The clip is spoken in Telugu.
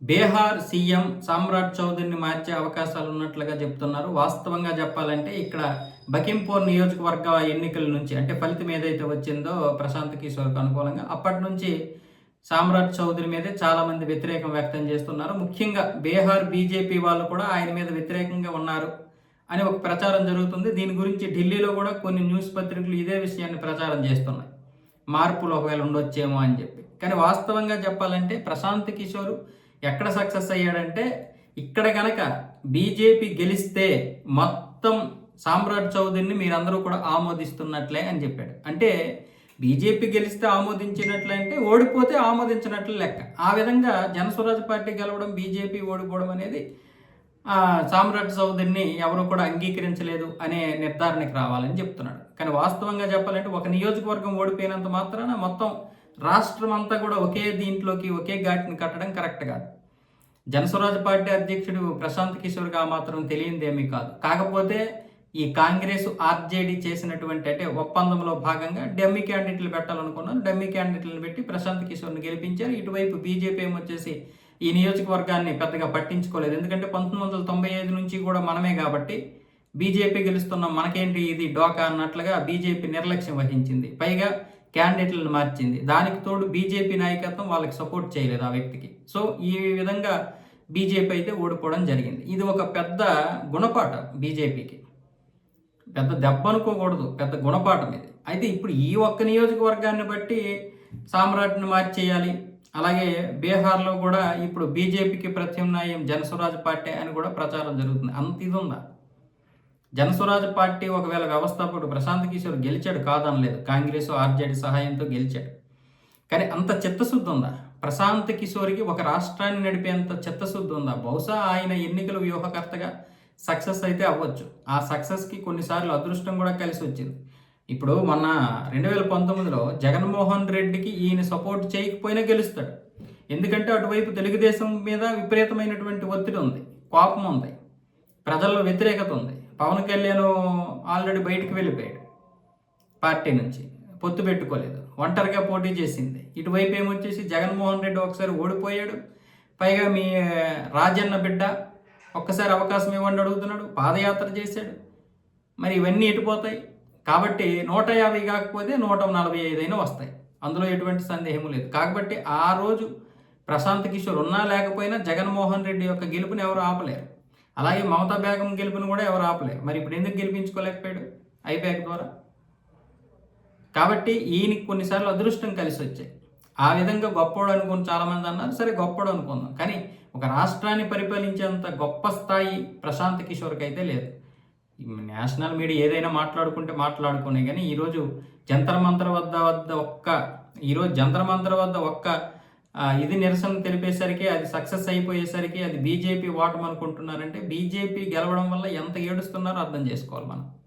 బీహార్ సీఎం సామ్రాట్ చౌదరిని మార్చే అవకాశాలు ఉన్నట్లుగా చెప్తున్నారు. వాస్తవంగా చెప్పాలంటే ఇక్కడ బకింపూర్ నియోజకవర్గ ఎన్నికల నుంచి అంటే ఫలితం ఏదైతే వచ్చిందో ప్రశాంత్ కిషోర్కు అనుకూలంగా అప్పటి నుంచి సామ్రాట్ చౌదరి మీదే చాలామంది వ్యతిరేకం వ్యక్తం చేస్తున్నారు. ముఖ్యంగా బీహార్ బీజేపీ వాళ్ళు కూడా ఆయన మీద వ్యతిరేకంగా ఉన్నారు అని ఒక ప్రచారం జరుగుతుంది. దీని గురించి ఢిల్లీలో కూడా కొన్ని న్యూస్ పత్రికలు ఇదే విషయాన్ని ప్రచారం చేస్తున్నాయి. మార్పులు ఒకవేళ ఉండొచ్చేమో అని చెప్పి. కానీ వాస్తవంగా చెప్పాలంటే ప్రశాంత్ కిషోర్ ఎక్కడ సక్సెస్ అయ్యాడంటే ఇక్కడ కనుక బీజేపీ గెలిస్తే మొత్తం సామ్రాట్ చౌదరిని మీరందరూ కూడా ఆమోదిస్తున్నట్లే అని చెప్పాడు. అంటే బీజేపీ గెలిస్తే ఆమోదించినట్లే అంటే ఓడిపోతే ఆమోదించినట్లు లెక్క. ఆ విధంగా జనస్వరాజ్ పార్టీ గెలవడం, బీజేపీ ఓడిపోవడం అనేది సామ్రాట్ చౌదరిని ఎవరు కూడా అంగీకరించలేదు అనే నిర్ధారణకి రావాలని చెప్తున్నాడు. కానీ వాస్తవంగా చెప్పాలంటే ఒక నియోజకవర్గం ఓడిపోయినంత మాత్రాన మొత్తం రాష్ట్రం అంతా కూడా ఒకే దీంట్లోకి ఒకే ఘాటిని కట్టడం కరెక్ట్ కాదు. జనస్వరాజ్ పార్టీ అధ్యక్షుడు ప్రశాంత్ కిషోర్కి ఆ మాత్రం తెలియందేమీ కాదు. కాకపోతే ఈ కాంగ్రెస్ ఆర్జేడీ చేసినటువంటి అంటే ఒప్పందంలో భాగంగా డమ్మీ క్యాండిడేట్లు పెట్టాలనుకున్నారు. డమ్మీ క్యాండిడేట్లను పెట్టి ప్రశాంత్ కిషోర్ని గెలిపించారు. ఇటువైపు బీజేపీ ఏమొచ్చేసి ఈ నియోజకవర్గాన్ని పెద్దగా పట్టించుకోలేదు. ఎందుకంటే 1995 నుంచి కూడా మనమే కాబట్టి బీజేపీ గెలుస్తున్నాం, మనకేంటి ఇది డోకా అన్నట్లుగా బీజేపీ నిర్లక్ష్యం వహించింది. పైగా క్యాండిడేట్లను మార్చింది. దానికి తోడు బీజేపీ నాయకత్వం వాళ్ళకి సపోర్ట్ చేయలేదు ఆ వ్యక్తికి. సో ఈ విధంగా బీజేపీ అయితే ఓడిపోవడం జరిగింది. ఇది ఒక పెద్ద గుణపాఠం బీజేపీకి. పెద్ద దెబ్బ అనుకోకూడదు, పెద్ద గుణపాఠం ఇది. అయితే ఇప్పుడు ఈ ఒక్క నియోజకవర్గాన్ని బట్టి సామ్రాట్ని మార్చేయాలి. అలాగే బీహార్లో కూడా ఇప్పుడు బీజేపీకి ప్రత్యామ్నాయం జనస్వరాజ్ పార్టీ అని కూడా ప్రచారం జరుగుతుంది. అంత ఇది ఉందా? జనస్వరాజ్ పార్టీ ఒకవేళ వ్యవస్థాపకుడు ప్రశాంత్ కిషోర్ గెలిచాడు కాదనలేదు, కాంగ్రెస్ ఆర్జేడీ సహాయంతో గెలిచాడు. కానీ అంత చిత్తశుద్ధి ఉందా ప్రశాంత్ కిషోర్కి? ఒక రాష్ట్రాన్ని నడిపేంత చిత్తశుద్ధి ఉందా? బహుశా ఆయన ఎన్నికల వ్యూహకర్తగా సక్సెస్ అయితే అవ్వచ్చు. ఆ సక్సెస్కి కొన్నిసార్లు అదృష్టం కూడా కలిసి వచ్చింది. ఇప్పుడు మొన్న 2019లో జగన్మోహన్ రెడ్డికి ఈయన సపోర్ట్ చేయకపోయినా గెలుస్తాడు. ఎందుకంటే అటువైపు తెలుగుదేశం మీద విపరీతమైనటువంటి ఒత్తిడి ఉంది, కోపం ఉంది, ప్రజల్లో వ్యతిరేకత ఉంది. పవన్ కళ్యాణ్ ఆల్రెడీ బయటికి వెళ్ళిపోయాడు పార్టీ నుంచి, పొత్తు పెట్టుకోలేదు, ఒంటరిగా పోటీ చేసింది. ఇటువైపు ఏమొచ్చేసి జగన్మోహన్ రెడ్డి ఒకసారి ఓడిపోయాడు. పైగా మీ రాజన్న బిడ్డ ఒక్కసారి అవకాశం ఇవ్వండి అడుగుతున్నాడు, పాదయాత్ర చేశాడు. మరి ఇవన్నీ ఎటుపోతాయి? కాబట్టి 150 కాకపోతే 145 అయినా వస్తాయి, అందులో ఎటువంటి సందేహం లేదు. కాబట్టి ఆ రోజు ప్రశాంత్ కిషోర్ ఉన్నా లేకపోయినా జగన్మోహన్ రెడ్డి యొక్క గెలుపుని ఎవరు ఆపలేరు. అలాగే మమతా బేగం గెలుపుని కూడా ఎవరు ఆపలేరు. మరి ఇప్పుడు ఎందుకు గెలిపించుకోలేకపోయాడు ఐబ్యాక్ ద్వారా? కాబట్టి ఈయనకి కొన్నిసార్లు అదృష్టం కలిసి వచ్చాయి. ఆ విధంగా గొప్పోడు అనుకుని చాలామంది అన్నారు. సరే గొప్పోడు అనుకుందాం, కానీ ఒక రాష్ట్రాన్ని పరిపాలించేంత గొప్ప స్థాయి ప్రశాంత్ కిషోర్కి అయితే లేదు. నేషనల్ మీడియా ఏదైనా మాట్లాడుకునే కానీ ఈరోజు జంతర్ మంతర్ వద్ద ఒక్క ఇది నిరసన తెలిపేసరికి అది సక్సెస్ అయిపోయేసరికి అది బీజేపీ ఓటమి అనుకుంటున్నారంటే బీజేపీ గెలవడం వల్ల ఎంత ఏడుస్తున్నారో అర్థం చేసుకోవాలి మనం.